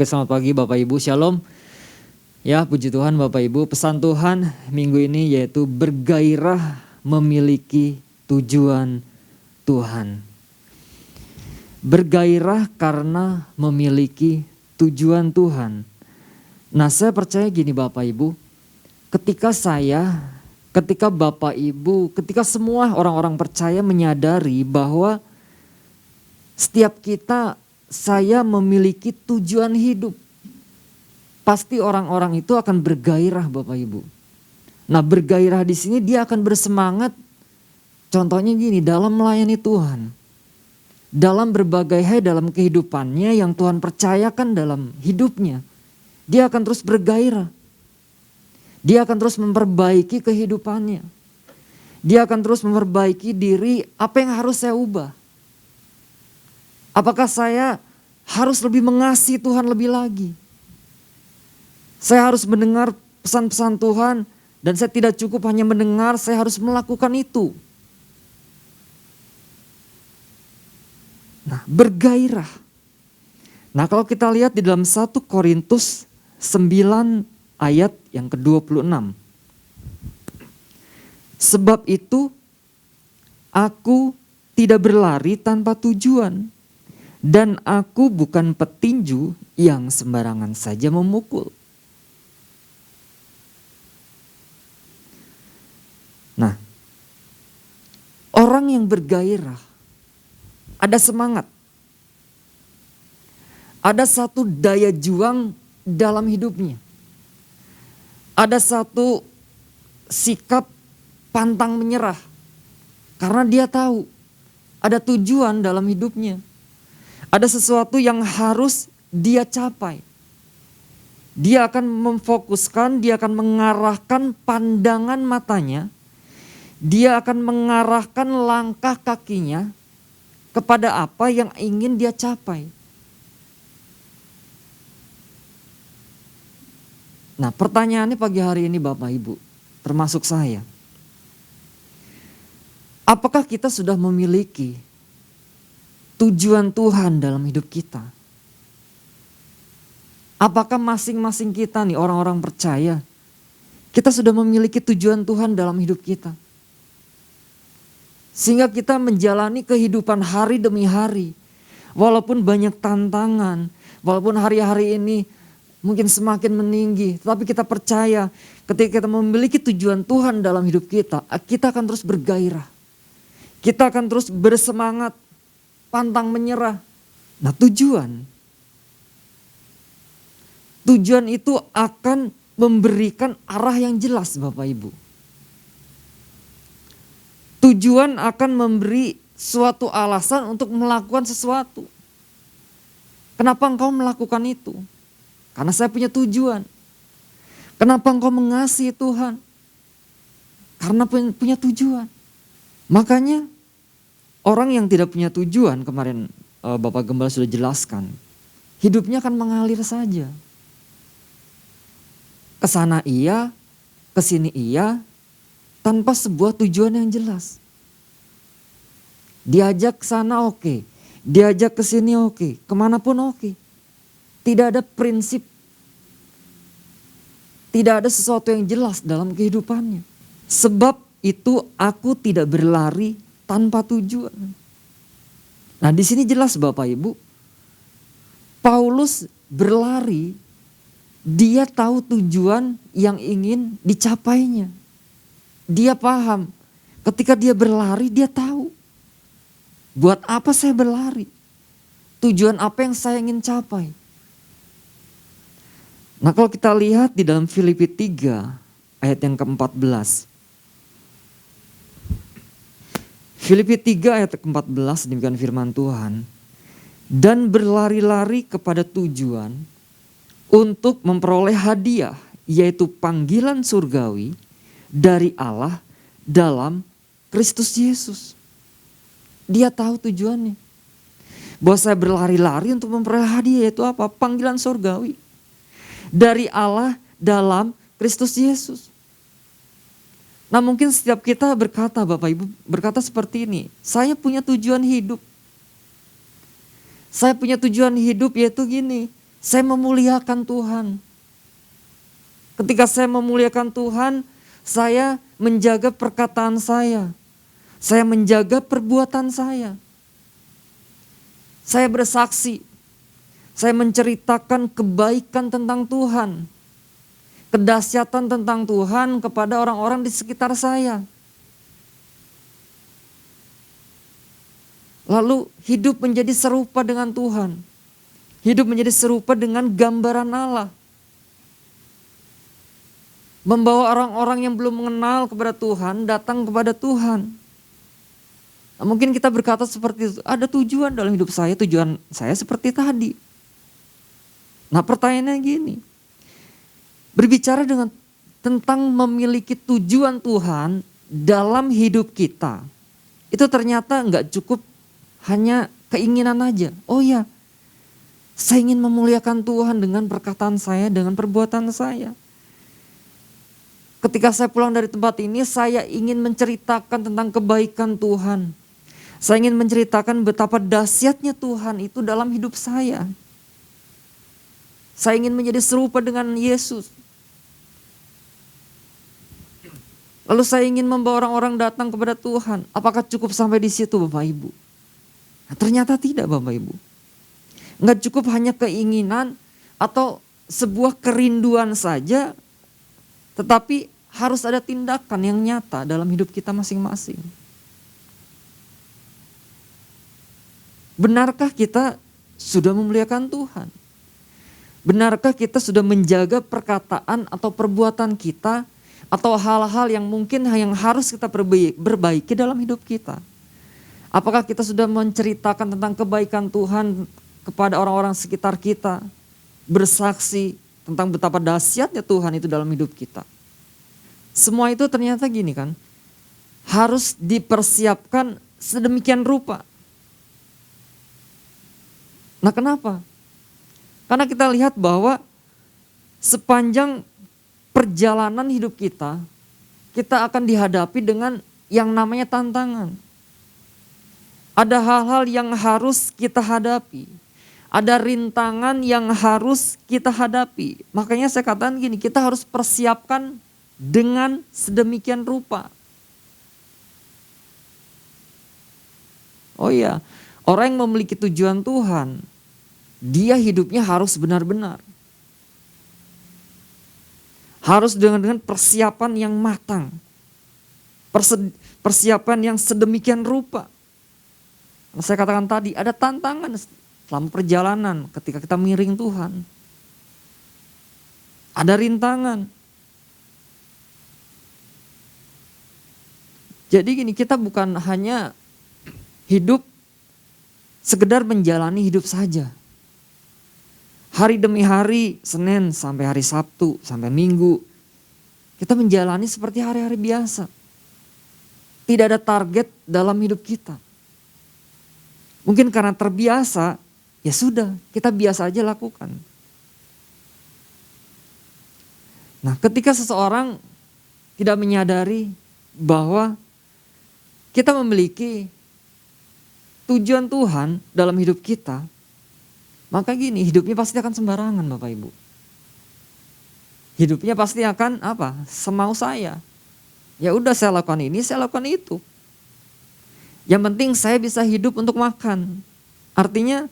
Oke, selamat pagi Bapak Ibu, Shalom. Ya, puji Tuhan Bapak Ibu, pesan Tuhan minggu ini yaitu bergairah memiliki tujuan Tuhan. Bergairah karena memiliki tujuan Tuhan. Nah, saya percaya gini Bapak Ibu, ketika Bapak Ibu, ketika semua orang-orang percaya menyadari bahwa setiap kita, saya memiliki tujuan hidup, pasti orang-orang itu akan bergairah Bapak Ibu. Nah, bergairah di sini dia akan bersemangat. Contohnya gini, dalam melayani Tuhan, dalam berbagai hal dalam kehidupannya yang Tuhan percayakan dalam hidupnya, dia akan terus bergairah. Dia akan terus memperbaiki kehidupannya. Dia akan terus memperbaiki diri, apa yang harus saya ubah. Apakah saya harus lebih mengasihi Tuhan lebih lagi? Saya harus mendengar pesan-pesan Tuhan dan saya tidak cukup hanya mendengar, saya harus melakukan itu. Nah, bergairah. Nah, kalau kita lihat di dalam 1 Korintus 9 ayat yang ke-26. Sebab itu aku tidak berlari tanpa tujuan. Dan aku bukan petinju yang sembarangan saja memukul. Nah, orang yang bergairah, ada semangat. Ada satu daya juang dalam hidupnya. Ada satu sikap pantang menyerah. Karena dia tahu ada tujuan dalam hidupnya. Ada sesuatu yang harus dia capai. Dia akan memfokuskan, dia akan mengarahkan pandangan matanya. Dia akan mengarahkan langkah kakinya kepada apa yang ingin dia capai. Nah, pertanyaannya pagi hari ini Bapak Ibu, termasuk saya. Apakah kita sudah memiliki tujuan Tuhan dalam hidup kita? Apakah masing-masing kita nih orang-orang percaya, kita sudah memiliki tujuan Tuhan dalam hidup kita? Sehingga kita menjalani kehidupan hari demi hari. Walaupun banyak tantangan, walaupun hari-hari ini mungkin semakin meninggi. Tetapi kita percaya ketika kita memiliki tujuan Tuhan dalam hidup kita, kita akan terus bergairah. Kita akan terus bersemangat, pantang menyerah. Nah, tujuan itu akan memberikan arah yang jelas Bapak Ibu. Tujuan akan memberi suatu alasan untuk melakukan sesuatu. Kenapa engkau melakukan itu? Karena saya punya tujuan. Kenapa engkau mengasihi Tuhan? Karena punya tujuan. Makanya orang yang tidak punya tujuan, kemarin Bapak Gembala sudah jelaskan, hidupnya akan mengalir saja. Kesana iya, kesini iya, tanpa sebuah tujuan yang jelas. Diajak ke sana oke, diajak ke sini oke, kemanapun oke. Tidak ada prinsip, tidak ada sesuatu yang jelas dalam kehidupannya. Sebab itu aku tidak berlari tanpa tujuan. Nah, di sini jelas Bapak Ibu, Paulus berlari, dia tahu tujuan yang ingin dicapainya. Dia paham, ketika dia berlari dia tahu, buat apa saya berlari? Tujuan apa yang saya ingin capai? Nah, kalau kita lihat di dalam Filipi 3 ayat yang ke-14. Filipi 3 ayat ke-14 demikian firman Tuhan. Dan berlari-lari kepada tujuan untuk memperoleh hadiah, yaitu panggilan surgawi dari Allah dalam Kristus Yesus. Dia tahu tujuannya. Bahwa saya berlari-lari untuk memperoleh hadiah, yaitu apa? Panggilan surgawi dari Allah dalam Kristus Yesus. Nah, mungkin setiap kita berkata, Bapak Ibu berkata seperti ini, saya punya tujuan hidup. Saya punya tujuan hidup yaitu gini, Saya memuliakan Tuhan. Ketika saya memuliakan Tuhan, saya menjaga perkataan saya. Saya menjaga perbuatan saya. Saya bersaksi. Saya menceritakan kebaikan tentang Tuhan. Kedahsyatan tentang Tuhan kepada orang-orang di sekitar saya. Lalu hidup menjadi serupa dengan Tuhan. Hidup menjadi serupa dengan gambaran Allah. Membawa orang-orang yang belum mengenal kepada Tuhan datang kepada Tuhan. Nah, mungkin kita berkata seperti itu, ada tujuan dalam hidup saya, tujuan saya seperti tadi. Nah, pertanyaannya gini, berbicara tentang memiliki tujuan Tuhan dalam hidup kita, itu ternyata nggak cukup hanya keinginan aja. Oh ya, saya ingin memuliakan Tuhan dengan perkataan saya, dengan perbuatan saya. Ketika saya pulang dari tempat ini, saya ingin menceritakan tentang kebaikan Tuhan. Saya ingin menceritakan betapa dahsyatnya Tuhan itu dalam hidup saya. Saya ingin menjadi serupa dengan Yesus. Lalu saya ingin membawa orang-orang datang kepada Tuhan. Apakah cukup sampai di situ Bapak Ibu? Nah, ternyata tidak Bapak Ibu. Enggak cukup hanya keinginan atau sebuah kerinduan saja, tetapi harus ada tindakan yang nyata dalam hidup kita masing-masing. Benarkah kita sudah memuliakan Tuhan? Benarkah kita sudah menjaga perkataan atau perbuatan kita atau hal-hal yang mungkin yang harus kita perbaiki dalam hidup kita? Apakah kita sudah menceritakan tentang kebaikan Tuhan kepada orang-orang sekitar kita? Bersaksi tentang betapa dahsyatnya Tuhan itu dalam hidup kita. Semua itu ternyata gini kan, harus dipersiapkan sedemikian rupa. Nah, kenapa? Karena kita lihat bahwa sepanjang perjalanan hidup kita, kita akan dihadapi dengan yang namanya tantangan. Ada hal-hal yang harus kita hadapi. Ada rintangan yang harus kita hadapi. Makanya saya katakan gini, kita harus persiapkan dengan sedemikian rupa. Oh iya, orang yang memiliki tujuan Tuhan, dia hidupnya harus benar-benar. Harus dengan persiapan yang matang. Persiapan yang sedemikian rupa. Saya katakan tadi, ada tantangan selama perjalanan ketika kita miring Tuhan. Ada rintangan. Jadi gini, kita bukan hanya hidup sekedar menjalani hidup saja. Hari demi hari, Senin sampai hari Sabtu, sampai Minggu, kita menjalani seperti hari-hari biasa. Tidak ada target dalam hidup kita. Mungkin karena terbiasa, ya sudah, kita biasa aja lakukan. Nah, ketika seseorang tidak menyadari bahwa kita memiliki tujuan Tuhan dalam hidup kita, maka gini, hidupnya pasti akan sembarangan Bapak Ibu. Hidupnya pasti akan apa? Semau saya. Ya udah, saya lakukan ini, saya lakukan itu. Yang penting saya bisa hidup untuk makan. Artinya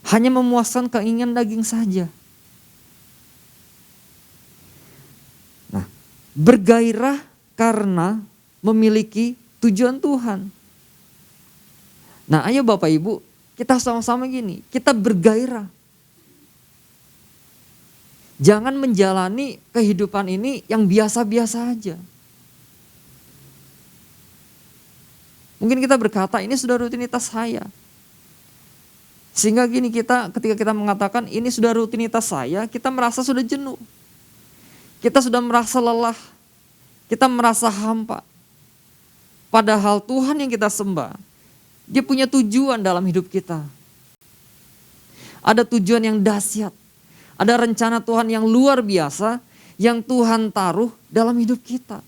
hanya memuaskan keinginan daging saja. Nah, bergairah karena memiliki tujuan Tuhan. Nah, ayo Bapak Ibu, kita sama-sama gini, kita bergairah. Jangan menjalani kehidupan ini yang biasa-biasa aja. Mungkin kita berkata ini sudah rutinitas saya. Sehingga gini, ketika kita mengatakan ini sudah rutinitas saya, kita merasa sudah jenuh. Kita sudah merasa lelah. Kita merasa hampa. Padahal Tuhan yang kita sembah, Dia punya tujuan dalam hidup kita. Ada tujuan yang dahsyat. Ada rencana Tuhan yang luar biasa yang Tuhan taruh dalam hidup kita.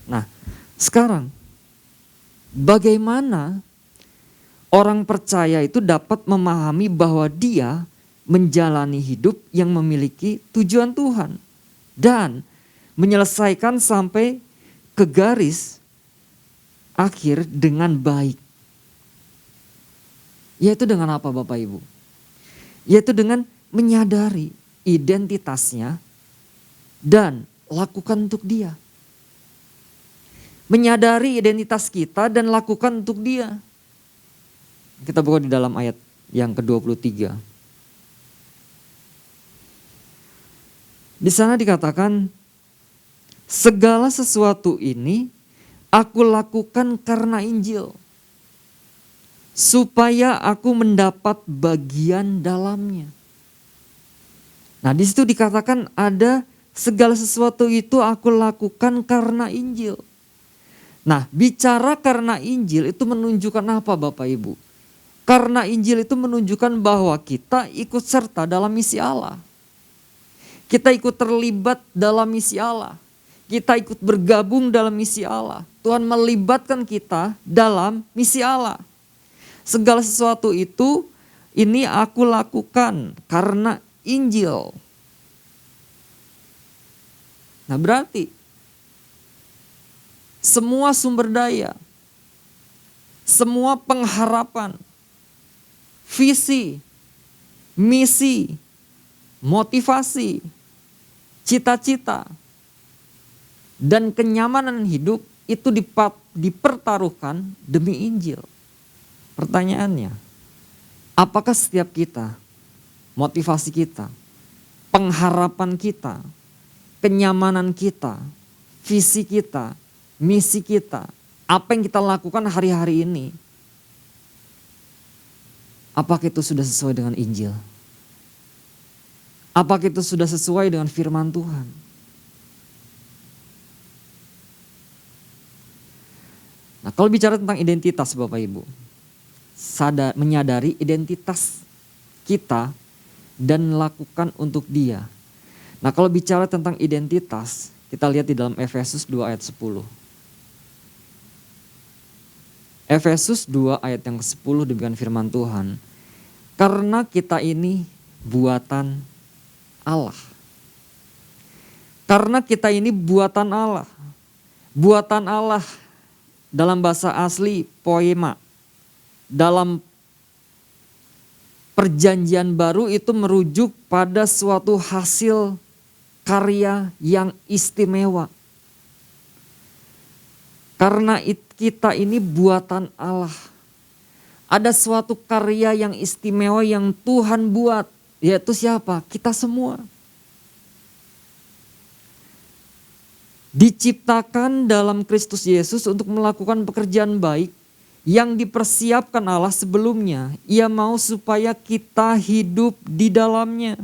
Nah, sekarang bagaimana orang percaya itu dapat memahami bahwa dia menjalani hidup yang memiliki tujuan Tuhan dan menyelesaikan sampai ke garis akhir dengan baik. Yaitu dengan apa Bapak Ibu? Yaitu dengan menyadari identitasnya dan lakukan untuk dia. Menyadari identitas kita dan lakukan untuk dia. Kita buka di dalam ayat yang ke-23. Di sana dikatakan, segala sesuatu ini aku lakukan karena Injil, supaya aku mendapat bagian dalamnya. Nah, di situ dikatakan ada segala sesuatu itu aku lakukan karena Injil. Nah, bicara karena Injil itu menunjukkan apa Bapak Ibu? Karena Injil itu menunjukkan bahwa kita ikut serta dalam misi Allah. Kita ikut terlibat dalam misi Allah. Kita ikut bergabung dalam misi Allah. Tuhan melibatkan kita dalam misi Allah. Segala sesuatu itu ini aku lakukan karena Injil. Nah, berarti semua sumber daya, semua pengharapan, visi, misi, motivasi, cita-cita, dan kenyamanan hidup itu dipertaruhkan demi Injil. Pertanyaannya, apakah setiap kita, motivasi kita, pengharapan kita, kenyamanan kita, visi kita, misi kita, apa yang kita lakukan hari-hari ini, apakah itu sudah sesuai dengan Injil? Apakah itu sudah sesuai dengan firman Tuhan? Nah, kalau bicara tentang identitas Bapak Ibu, menyadari identitas kita dan lakukan untuk dia. Nah, kalau bicara tentang identitas, kita lihat di dalam Efesus 2 ayat 10. Efesus 2 ayat yang ke-10 demikian firman Tuhan. Karena kita ini buatan Allah. Karena kita ini buatan Allah. Buatan Allah dalam bahasa asli poema. Dalam perjanjian baru itu merujuk pada suatu hasil karya yang istimewa. Karena kita ini buatan Allah. Ada suatu karya yang istimewa yang Tuhan buat. Yaitu siapa? Kita semua. Diciptakan dalam Kristus Yesus untuk melakukan pekerjaan baik yang dipersiapkan Allah sebelumnya. Ia mau supaya kita hidup di dalamnya.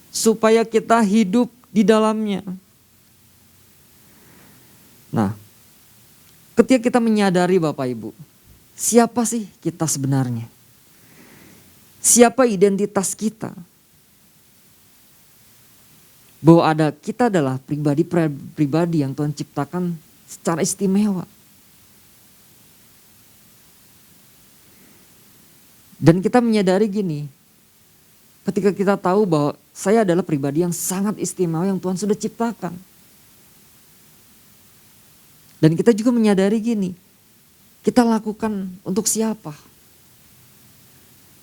Supaya kita hidup di dalamnya. Nah, ketika kita menyadari Bapak Ibu, siapa sih kita sebenarnya? Siapa identitas kita? Bahwa kita adalah pribadi yang Tuhan ciptakan secara istimewa. Dan kita menyadari gini, ketika kita tahu bahwa saya adalah pribadi yang sangat istimewa yang Tuhan sudah ciptakan. Dan kita juga menyadari gini, kita lakukan untuk siapa?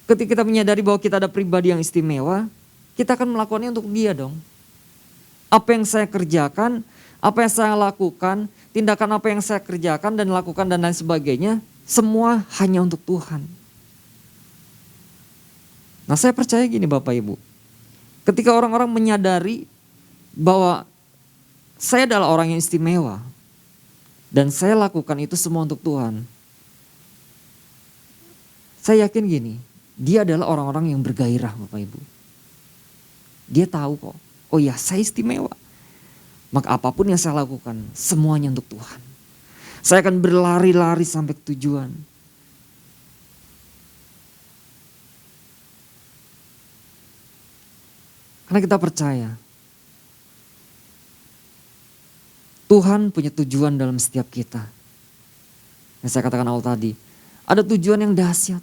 Ketika kita menyadari bahwa kita ada pribadi yang istimewa, kita akan melakukannya untuk dia dong. Apa yang saya kerjakan, apa yang saya lakukan, tindakan apa yang saya kerjakan dan lakukan dan lain sebagainya, semua hanya untuk Tuhan. Nah, saya percaya gini Bapak Ibu, ketika orang-orang menyadari bahwa saya adalah orang yang istimewa dan saya lakukan itu semua untuk Tuhan, saya yakin gini, dia adalah orang-orang yang bergairah Bapak Ibu. Dia tahu kok, oh ya saya istimewa. Maka apapun yang saya lakukan, semuanya untuk Tuhan. Saya akan berlari-lari sampai ke tujuan. Karena kita percaya, Tuhan punya tujuan dalam setiap kita. Yang saya katakan awal tadi, ada tujuan yang dahsyat.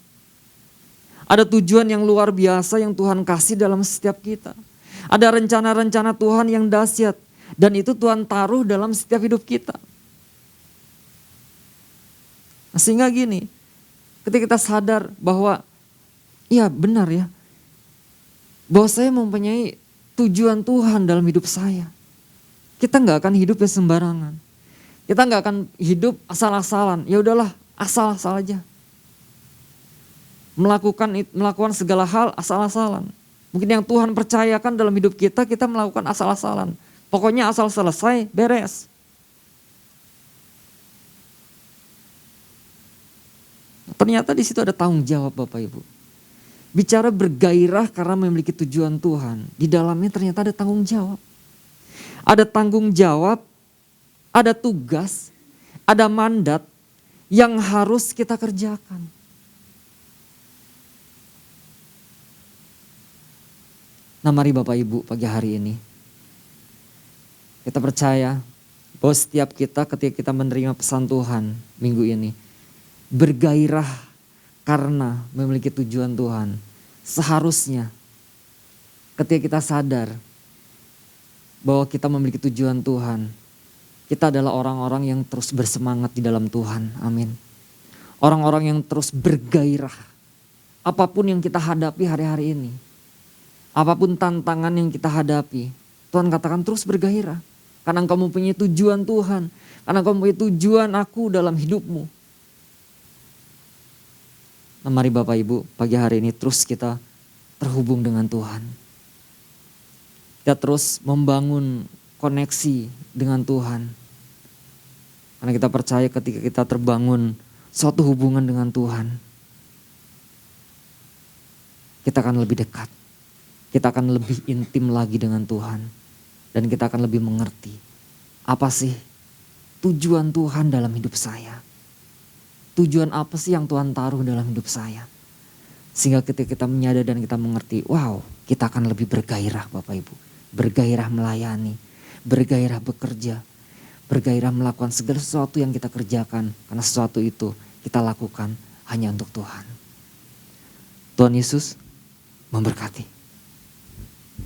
Ada tujuan yang luar biasa yang Tuhan kasih dalam setiap kita. Ada rencana-rencana Tuhan yang dahsyat. Dan itu Tuhan taruh dalam setiap hidup kita. Nah, sehingga gini, ketika kita sadar bahwa, iya benar ya, bahwa saya mempunyai tujuan Tuhan dalam hidup saya. Kita gak akan hidup ya sembarangan. Kita gak akan hidup asal-asalan. Ya udahlah, asal-asal aja. Melakukan segala hal asal-asalan. Mungkin yang Tuhan percayakan dalam hidup kita, kita melakukan asal-asalan. Pokoknya asal selesai, beres. Ternyata di situ ada tanggung jawab Bapak Ibu. Bicara bergairah karena memiliki tujuan Tuhan. Di dalamnya ternyata ada tanggung jawab. Ada tanggung jawab, ada tugas, ada mandat yang harus kita kerjakan. Nah mari Bapak Ibu pagi hari ini, kita percaya bahwa setiap kita ketika kita menerima pesan Tuhan minggu ini, bergairah karena memiliki tujuan Tuhan. Seharusnya ketika kita sadar bahwa kita memiliki tujuan Tuhan, kita adalah orang-orang yang terus bersemangat di dalam Tuhan. Amin. Orang-orang yang terus bergairah. Apapun yang kita hadapi hari-hari ini, apapun tantangan yang kita hadapi, Tuhan katakan terus bergairah. Karena engkau mempunyai tujuan Tuhan. Karena engkau mempunyai tujuan aku dalam hidupmu. Nah mari Bapak Ibu pagi hari ini terus kita terhubung dengan Tuhan. Kita terus membangun koneksi dengan Tuhan. Karena kita percaya ketika kita terbangun suatu hubungan dengan Tuhan, kita akan lebih dekat. Kita akan lebih intim lagi dengan Tuhan. Dan kita akan lebih mengerti apa sih tujuan Tuhan dalam hidup saya. Tujuan apa sih yang Tuhan taruh dalam hidup saya. Sehingga ketika kita menyadar dan kita mengerti, wow kita akan lebih bergairah Bapak Ibu. Bergairah melayani, bergairah bekerja, bergairah melakukan segala sesuatu yang kita kerjakan. Karena sesuatu itu kita lakukan hanya untuk Tuhan. Tuhan Yesus memberkati.